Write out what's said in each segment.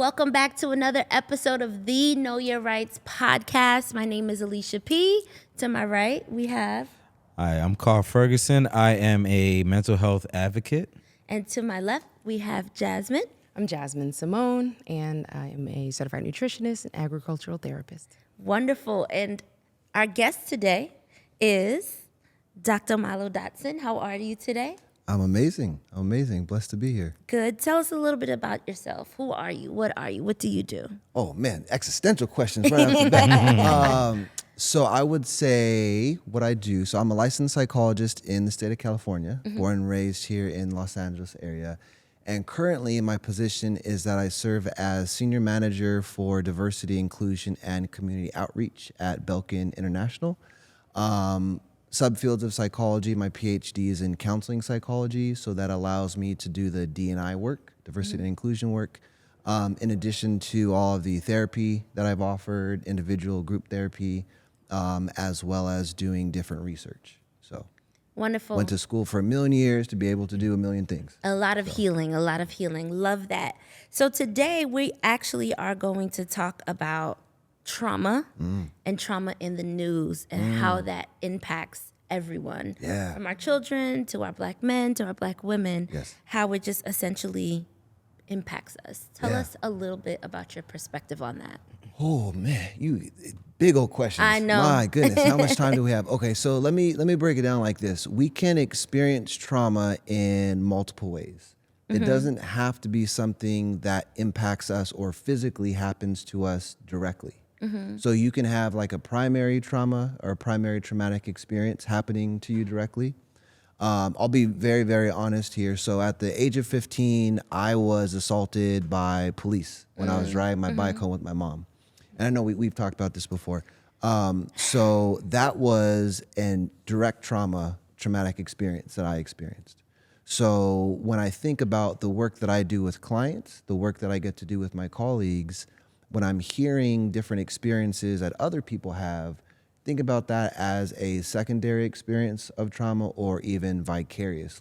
Welcome back to another episode of the Know Your Rights podcast. My name is Alysha P. To my right, we have... Hi, I'm Karl Ferguson. I am a mental health advocate. And to my left, we have Jasmine. I'm Jasmine Simone, and I am a certified nutritionist and agricultural therapist. Wonderful. And our guest today is Dr. Milo Dodson. How are you today? I'm amazing. Blessed to be here. Good. Tell us a little bit about yourself. Who are you? What are you? What do you do? Oh, man, existential questions right off the bat. So I would say what I do. So I'm a licensed psychologist in the state of California, born and raised here in Los Angeles area. And currently my position is that I serve as senior manager for diversity, inclusion, and community outreach at Belkin International. Subfields of psychology, my PhD is in counseling psychology, so that allows me to do the D&I work, diversity and inclusion work, in addition to all of the therapy that I've offered, individual group therapy, as well as doing different research. So wonderful. Went to school for 1,000,000 years to be able to do 1,000,000 things. A lot of healing. Love that. So today we actually are going to talk about trauma and trauma in the news and how that impacts everyone. Yeah. From our children to our black men to our black women. Yes. How it just essentially impacts us. Tell Yeah. us a little bit about your perspective on that. Oh man, you big old questions. I know. My goodness, how much time do we have? Okay, so let me break it down like this. We can experience trauma in multiple ways. It doesn't have to be something that impacts us or physically happens to us directly. So you can have like a primary trauma or a primary traumatic experience happening to you directly. I'll be very, very honest here. So at the age of 15, I was assaulted by police when I was riding my bike home with my mom. And I know we've talked about this before. So that was a direct traumatic experience that I experienced. So when I think about the work that I do with clients, the work that I get to do with my colleagues, when I'm hearing different experiences that other people have, think about that as a secondary experience of trauma or even vicarious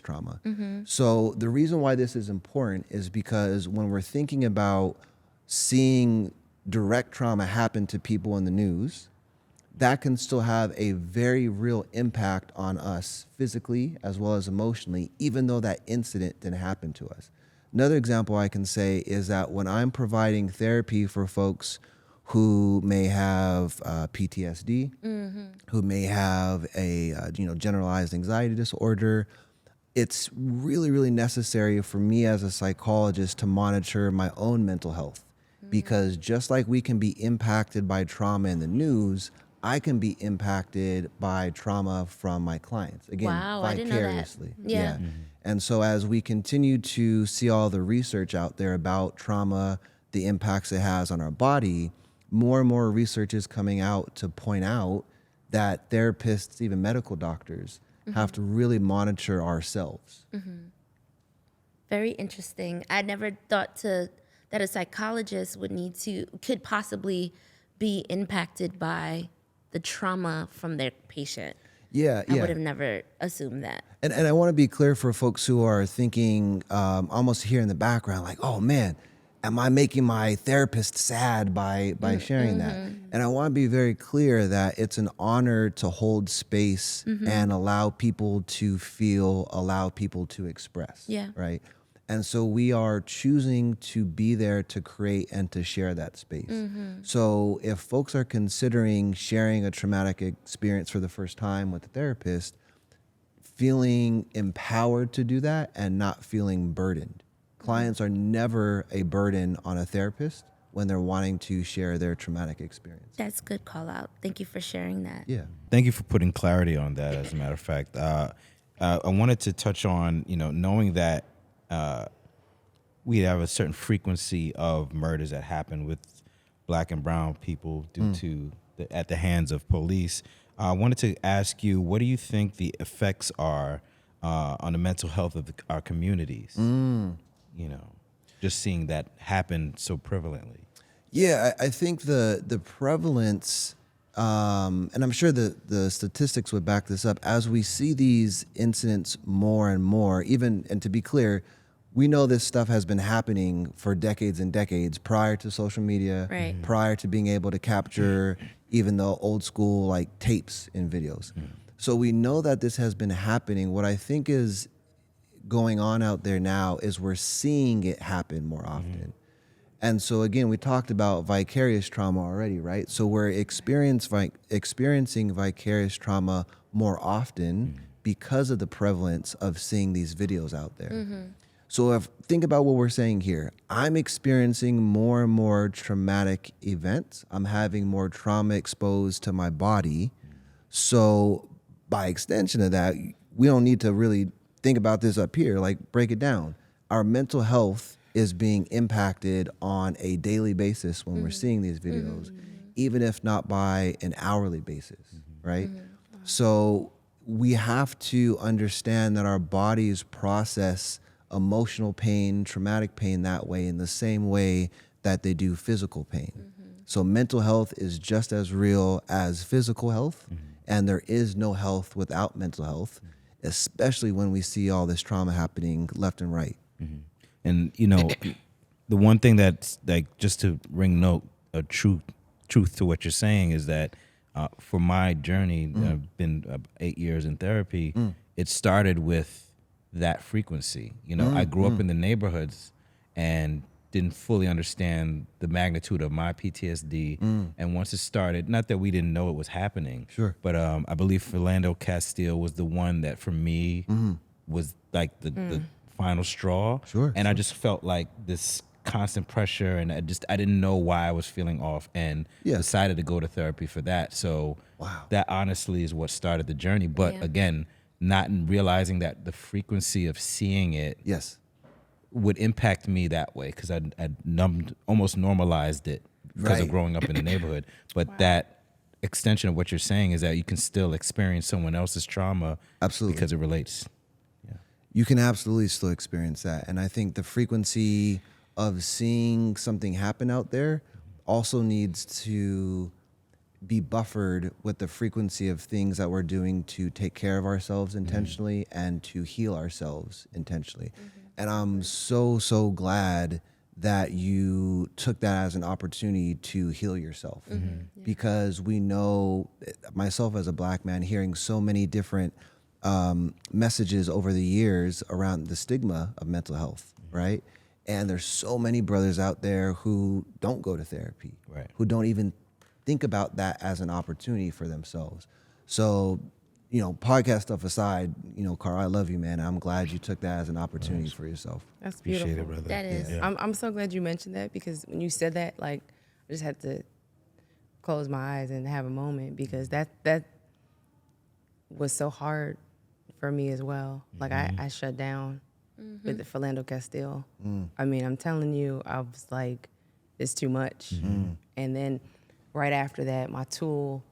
trauma. So the reason why this is important is because when we're thinking about seeing direct trauma happen to people in the news, that can still have a very real impact on us physically as well as emotionally, even though that incident didn't happen to us. Another example I can say is that when I'm providing therapy for folks who may have PTSD, who may have a generalized anxiety disorder, it's really, really necessary for me as a psychologist to monitor my own mental health. Because just like we can be impacted by trauma in the news, I can be impacted by trauma from my clients. Again, Wow, I didn't know that. vicariously. Yeah. And so as we continue to see all the research out there about trauma, the impacts it has on our body, more and more research is coming out to point out that therapists, even medical doctors, have to really monitor ourselves. Very interesting. I never thought that a psychologist could possibly be impacted by the trauma from their patient. I would have never assumed that. And I want to be clear for folks who are thinking almost here in the background, like, oh man, am I making my therapist sad by sharing that? And I want to be very clear that it's an honor to hold space and allow people to feel, allow people to express. Yeah. Right? And so we are choosing to be there to create and to share that space. So if folks are considering sharing a traumatic experience for the first time with a therapist, feeling empowered to do that and not feeling burdened. Clients are never a burden on a therapist when they're wanting to share their traumatic experience. That's a good call out. Thank you for sharing that. Yeah. Thank you for putting clarity on that, as a matter of fact. I wanted to touch on, knowing that we have a certain frequency of murders that happen with black and brown people due to at the hands of police. I wanted to ask you, what do you think the effects are on the mental health of our communities? Just seeing that happen so prevalently. Yeah, I think the prevalence, and I'm sure the statistics would back this up, as we see these incidents more and more, and to be clear, we know this stuff has been happening for decades and decades prior to social media, Right. prior to being able to capture even the old school like tapes and videos. So we know that this has been happening. What I think is going on out there now is we're seeing it happen more often. And so again, we talked about vicarious trauma already, right? So we're experiencing vicarious trauma more often because of the prevalence of seeing these videos out there. So think about what we're saying here. I'm experiencing more and more traumatic events. I'm having more trauma exposed to my body. So by extension of that, we don't need to really think about this up here, like break it down. Our mental health is being impacted on a daily basis when we're seeing these videos, even if not by an hourly basis, right? So we have to understand that our bodies process emotional pain, traumatic pain that way in the same way that they do physical pain. So mental health is just as real as physical health, and there is no health without mental health, especially when we see all this trauma happening left and right. And the one thing that's like, just to ring note a truth to what you're saying is that for my journey, I've been 8 years in therapy. It started with that frequency. I grew up in the neighborhoods and didn't fully understand the magnitude of my PTSD. And once it started, not that we didn't know it was happening, Sure. but I believe Philando Castile was the one that for me was like the final straw. Sure, And I just felt like this constant pressure, and I didn't know why I was feeling off, and decided to go to therapy for that. So that honestly is what started the journey. But again, not realizing that the frequency of seeing it would impact me that way, because I almost normalized it because of growing up in the neighborhood. But that extension of what you're saying is that you can still experience someone else's trauma because it relates. You can absolutely still experience that. And I think the frequency of seeing something happen out there also needs to be buffered with the frequency of things that we're doing to take care of ourselves intentionally and to heal ourselves intentionally. And I'm so glad that you took that as an opportunity to heal yourself, because we know, myself as a Black man, hearing so many different messages over the years around the stigma of mental health, right? And there's so many brothers out there who don't go to therapy, who don't even think about that as an opportunity for themselves. So, podcast stuff aside, Karl, I love you, man. I'm glad you took that as an opportunity for yourself. That's beautiful. Appreciate it, brother. That is. I'm so glad you mentioned that, because when you said that, like, I just had to close my eyes and have a moment, because that was so hard for me as well. Like, I shut down with the Philando Castile. I mean, I'm telling you, I was like, it's too much. And then right after that, my tool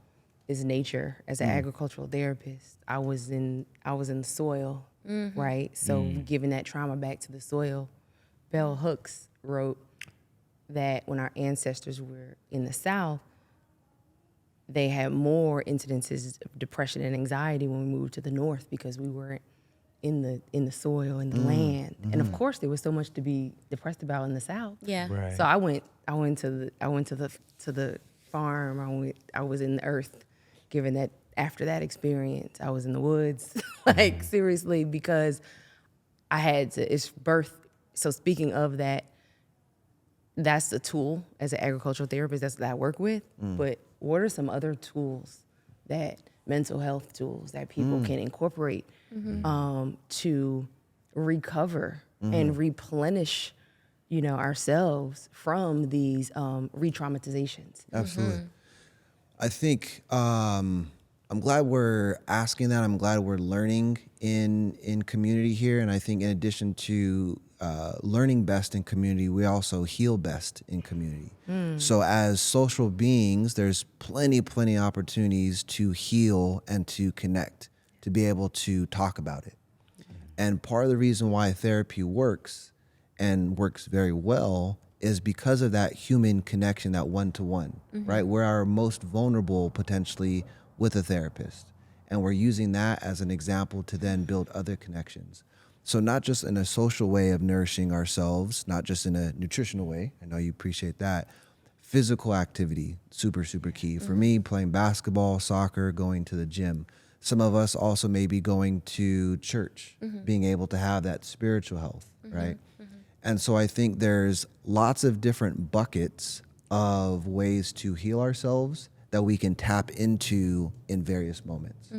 is nature. As an agricultural therapist, I was in the soil, right? So giving that trauma back to the soil. Bell Hooks wrote that when our ancestors were in the South, they had more incidences of depression and anxiety when we moved to the North, because we weren't in the soil, in the land. And of course there was so much to be depressed about in the South. Yeah. Right. So I went to the farm. I was in the earth, given that after that experience, I was in the woods, like seriously, because I had to, it's birth. So speaking of that, that's the tool as an agricultural therapist that I work with. But what are some other tools, that mental health tools that people can incorporate to recover and replenish, ourselves from these re-traumatizations? Absolutely. I think I'm glad we're asking that. I'm glad we're learning in community here. And I think in addition to learning best in community, we also heal best in community. So as social beings, there's plenty opportunities to heal and to connect, to be able to talk about it. And part of the reason why therapy works, and works very well, is because of that human connection, that one-to-one, right? We're our most vulnerable potentially with a therapist. And we're using that as an example to then build other connections. So not just in a social way of nourishing ourselves, not just in a nutritional way. I know you appreciate that. Physical activity, super, super key. For me, playing basketball, soccer, going to the gym. Some of us also may be going to church, being able to have that spiritual health, right? And so I think there's lots of different buckets of ways to heal ourselves that we can tap into in various moments.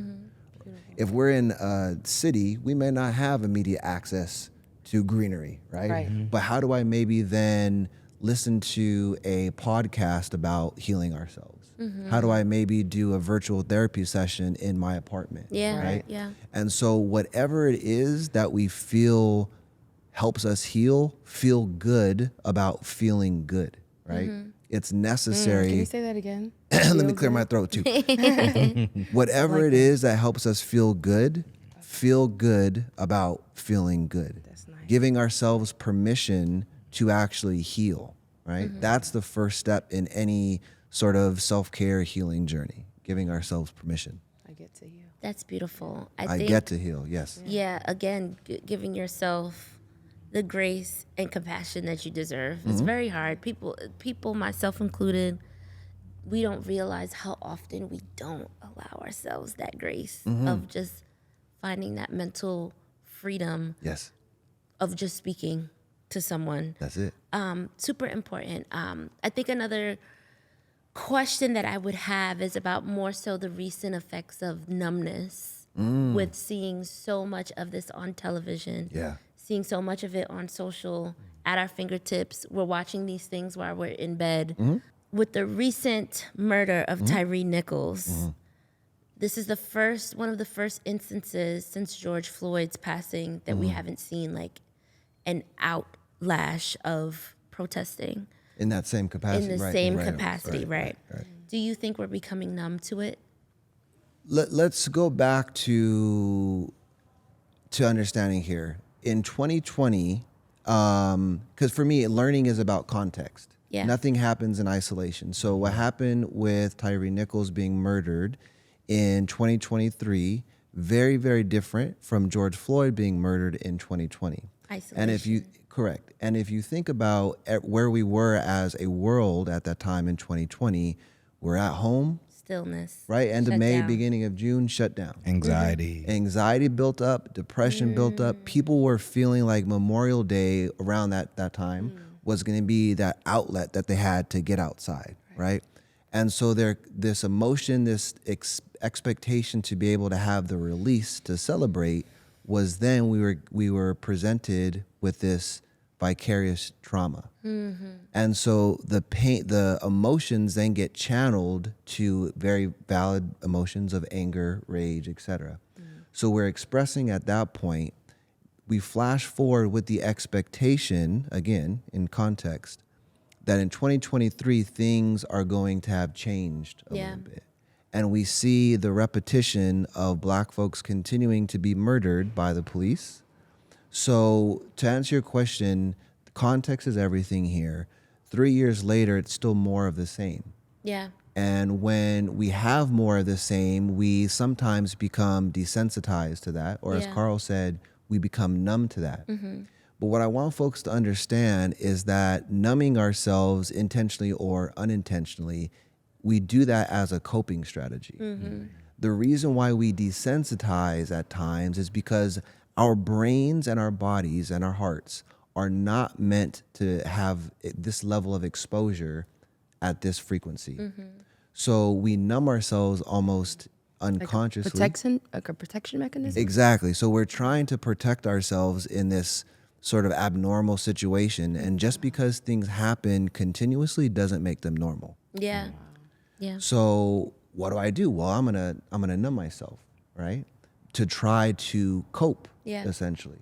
If we're in a city, we may not have immediate access to greenery, right? Right. But how do I maybe then listen to a podcast about healing ourselves? How do I maybe do a virtual therapy session in my apartment? Yeah. Right? Yeah. And so whatever it is that we feel helps us heal, feel good about feeling good, right? It's necessary. Can you say that again? Let me clear my throat too. Whatever it is that helps us feel good about feeling good. That's nice. Giving ourselves permission to actually heal, right? That's the first step in any sort of self-care healing journey, giving ourselves permission. I get to heal. That's beautiful. I think, get to heal, yes. Yeah, again, giving yourself the grace and compassion that you deserve. It's very hard. People, myself included, we don't realize how often we don't allow ourselves that grace of just finding that mental freedom Yes, of just speaking to someone. that's it. Super important. I think another question that I would have is about more so the recent effects of numbness with seeing so much of this on television. Yeah. Seeing so much of it on social at our fingertips. We're watching these things while we're in bed. With the recent murder of Tyree Nichols, this is one of the first instances since George Floyd's passing that we haven't seen like an outlash of protesting In that same capacity, in the right? same Right, capacity, right? right. Do you think we're becoming numb to it? Let's go back to understanding here. In 2020, because for me, learning is about context. Yeah. Nothing happens in isolation. So what happened with Tyree Nichols being murdered in 2023, very, very different from George Floyd being murdered in 2020. And if you, correct. And if you think about where we were as a world at that time in 2020, we're at home, Stillness. right? End of Shut May, down. beginning of June, shut down. Anxiety. Anxiety built up, depression built up. People were feeling like Memorial Day around that time was going to be that outlet that they had to get outside, right? And so this emotion, this expectation to be able to have the release to celebrate was then we were presented with this vicarious trauma. And so the pain, the emotions then get channeled to very valid emotions of anger, rage, etc. So we're expressing at that point, we flash forward with the expectation, again, in context, that in 2023, things are going to have changed a little bit. And we see the repetition of Black folks continuing to be murdered by the police. So to answer your question, context is everything here. 3 years later, it's still more of the same. Yeah. And when we have more of the same, we sometimes become desensitized to that. Or as Yeah. Karl said, we become numb to that. But what I want folks to understand is that numbing ourselves intentionally or unintentionally, we do that as a coping strategy. The reason why we desensitize at times is because our brains and our bodies and our hearts are not meant to have this level of exposure at this frequency. So we numb ourselves almost unconsciously. Like a protection mechanism? Exactly. So we're trying to protect ourselves in this sort of abnormal situation. And just because things happen continuously doesn't make them normal. Yeah. Yeah. So what do? Well, I'm gonna numb myself, right? To try to cope, essentially.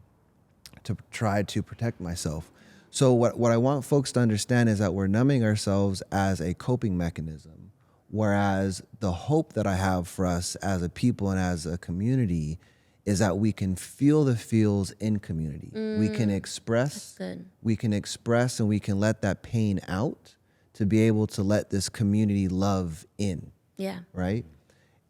To try to protect myself. So what I want folks to understand is that we're numbing ourselves as a coping mechanism, whereas the hope that I have for us as a people and as a community is that we can feel the feels in community. We can express, and we can let that pain out to be able to let this community love in. Yeah. Right?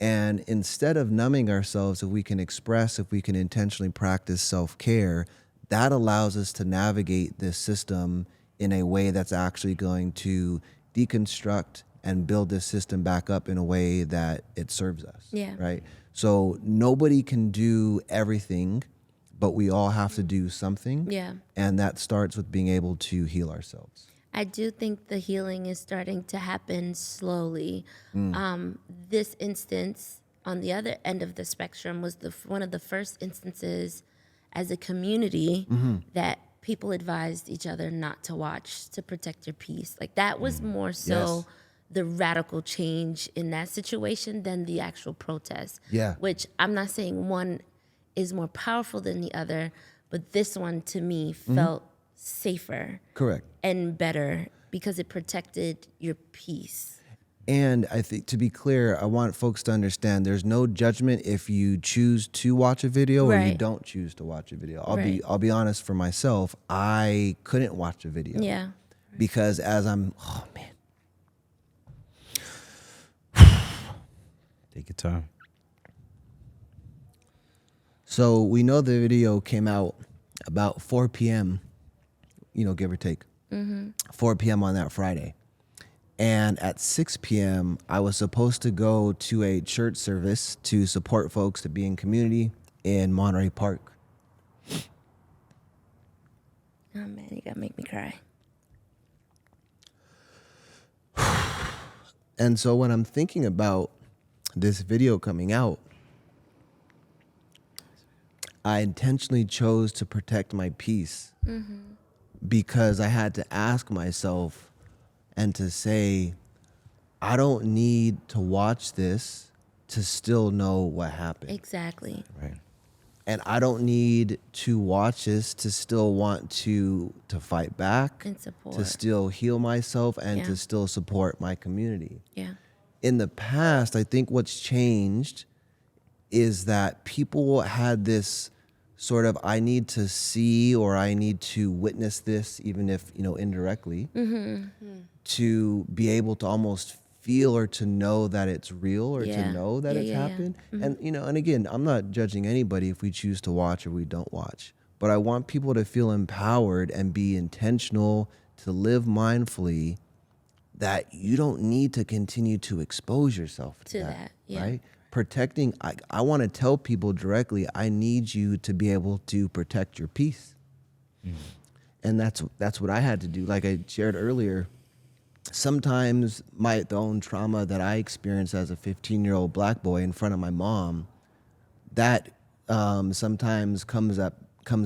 And instead of numbing ourselves, if we can express, if we can intentionally practice self-care, that allows us to navigate this system in a way that's actually going to deconstruct and build this system back up in a way that it serves us. Yeah. Right? So nobody can do everything, but we all have to do something. Yeah. And that starts with being able to heal ourselves. I do think the healing is starting to happen slowly. This instance on the other end of the spectrum was one of the first instances as a community that people advised each other not to watch to protect your peace. Like that was more so Yes. the radical change in that situation than the actual protest. Yeah. Which I'm not saying one is more powerful than the other, but this one to me felt safer Correct. and better because it protected your peace. And I think, to be clear, I want folks to understand there's no judgment if you choose to watch a video or you Right. don't choose to watch a video. Right. I'll be honest, for myself, I couldn't watch a video. Yeah. Because as I'm, oh man. Take your time. So we know the video came out about 4 p.m., give or take. 4 p.m. on that Friday. And at 6 p.m., I was supposed to go to a church service to support folks to be in community in Monterey Park. Oh man, you gotta make me cry. And so when I'm thinking about this video coming out, I intentionally chose to protect my peace because I had to ask myself and to say, I don't need to watch this to still know what happened. Exactly. Right. And I don't need to watch this to still want to fight back, And support. to still heal myself, and Yeah. to still support my community. Yeah. In the past, I think what's changed is that people had this sort of, I need to see or I need to witness this, even if, indirectly, to be able to almost feel or to know that it's real or Yeah. to know that Yeah, it's yeah, yeah. happened. And, and again, I'm not judging anybody if we choose to watch or we don't watch, but I want people to feel empowered and be intentional, to live mindfully, that you don't need to continue to expose yourself to that, yeah. right? Protecting, I want to tell people directly, I need you to be able to protect your peace. And that's what I had to do. Like I shared earlier, sometimes the own trauma that I experienced as a 15-year-old black boy in front of my mom, that sometimes comes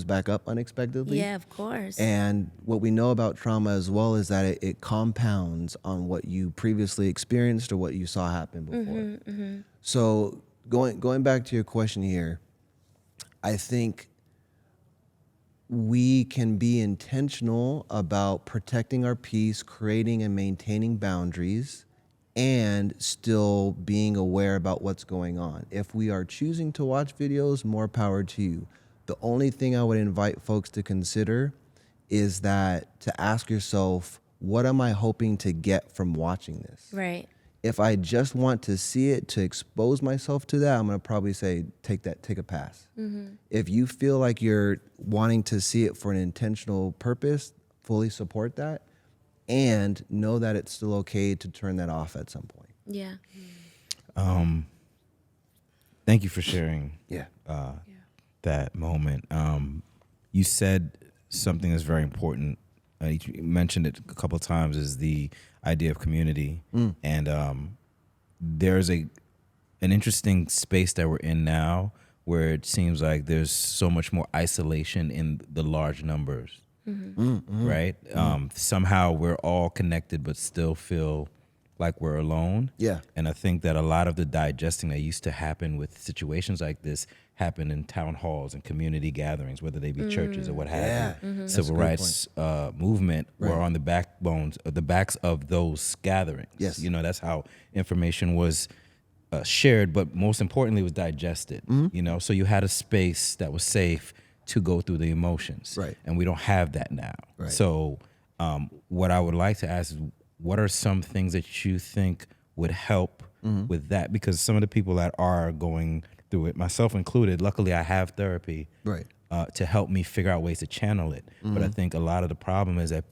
back up unexpectedly. Yeah, of course. And what we know about trauma as well is that it compounds on what you previously experienced or what you saw happen before. So going back to your question here, I think we can be intentional about protecting our peace, creating and maintaining boundaries, and still being aware about what's going on. If we are choosing to watch videos, more power to you. The only thing I would invite folks to consider is that to ask yourself, what am I hoping to get from watching this? Right. If I just want to see it, to expose myself to that, I'm going to probably say, take a pass. If you feel like you're wanting to see it for an intentional purpose, fully support that, and know that it's still okay to turn that off at some point. Yeah. Thank you for sharing Yeah. that moment. You said something that's very important. You mentioned it a couple of times, is the idea of community. And there's an interesting space that we're in now where it seems like there's so much more isolation in the large numbers, right? Somehow we're all connected but still feel like we're alone. Yeah. And I think that a lot of the digesting that used to happen with situations like this happened in town halls and community gatherings, whether they be churches or what have you. Civil rights movement were on the backs of those gatherings. Yes. That's how information was shared, but most importantly was digested. So you had a space that was safe to go through the emotions. Right. And we don't have that now. Right. So what I would like to ask is, what are some things that you think would help with that, because some of the people that are going through it, myself included, luckily I have therapy Right. To help me figure out ways to channel it. But I think a lot of the problem is that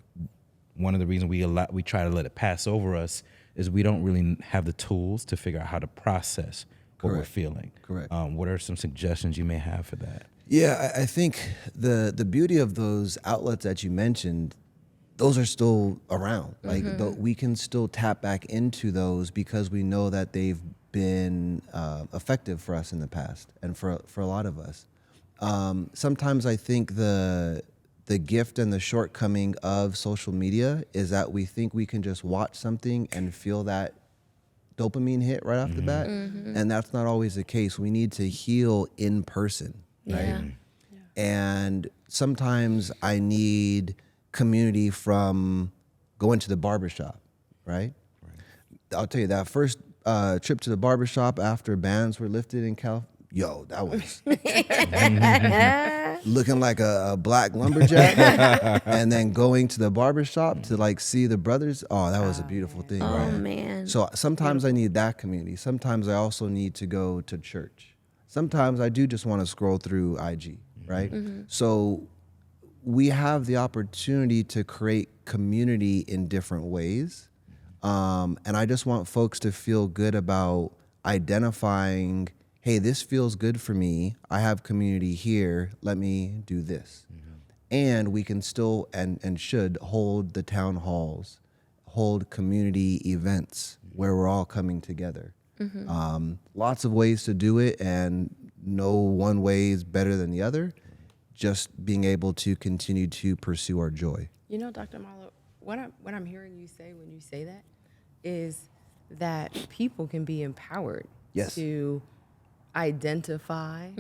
one of the reasons we try to let it pass over us is we don't really have the tools to figure out how to process what we're feeling. Correct. What are some suggestions you may have for that? Yeah, I think the beauty of those outlets that you mentioned, those are still around. Like we can still tap back into those because we know that they've been effective for us in the past and for a lot of us. Sometimes I think the gift and the shortcoming of social media is that we think we can just watch something and feel that dopamine hit right off the bat, and that's not always the case. We need to heal in person, right? Yeah. And sometimes I need community from going to the barbershop, right? I'll tell you that first trip to the barbershop after bans were lifted in California, yo, that was looking like a black lumberjack, and then going to the barbershop to like see the brothers. Oh, that was a beautiful thing. Oh, right? man. So sometimes I need that community. Sometimes I also need to go to church. Sometimes I do just want to scroll through IG, right? So we have the opportunity to create community in different ways. And I just want folks to feel good about identifying, hey, this feels good for me. I have community here. Let me do this. And we can still and should hold the town halls, hold community events where we're all coming together. Lots of ways to do it, and no one way is better than the other. Just being able to continue to pursue our joy. You know, Dr. Milo, what I'm hearing you say when you say that is that people can be empowered Yes. to identify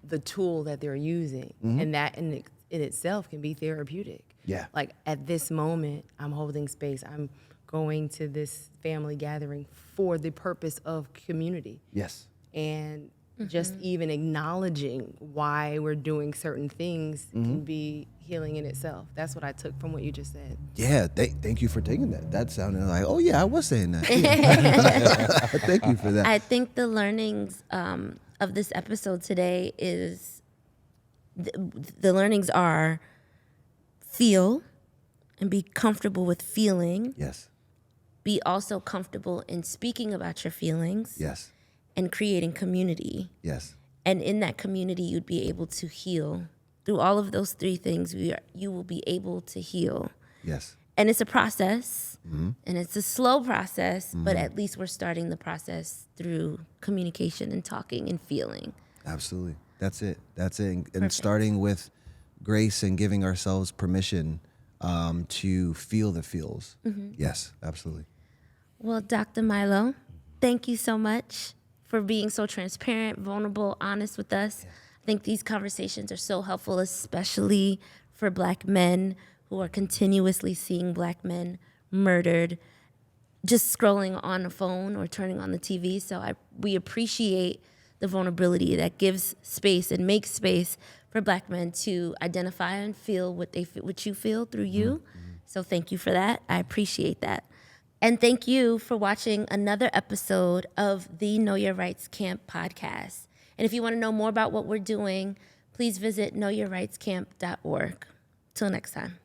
the tool that they're using, and that in itself can be therapeutic. Yeah. Like at this moment, I'm holding space. I'm going to this family gathering for the purpose of community. Yes. And just even acknowledging why we're doing certain things can be healing in itself. That's what I took from what you just said. Yeah, thank you for taking that. That sounded like, oh yeah, I was saying that. Yeah. Thank you for that. I think the learnings of this episode today is the learnings are feel and be comfortable with feeling. Yes. Be also comfortable in speaking about your feelings. Yes. And creating community. Yes. And in that community, you'd be able to heal. Through all of those three things, you will be able to heal. Yes. And it's a process, and it's a slow process, but at least we're starting the process through communication and talking and feeling. Absolutely. That's it. And starting with grace and giving ourselves permission to feel the feels. Yes, absolutely. Well, Dr. Milo, thank you so much for being so transparent, vulnerable, honest with us. I think these conversations are so helpful, especially for Black men who are continuously seeing Black men murdered, just scrolling on a phone or turning on the TV. So we appreciate the vulnerability that gives space and makes space for Black men to identify and feel what you feel through you. So thank you for that. I appreciate that. And thank you for watching another episode of the Know Your Rights Camp podcast. And if you want to know more about what we're doing, please visit knowyourrightscamp.org. Till next time.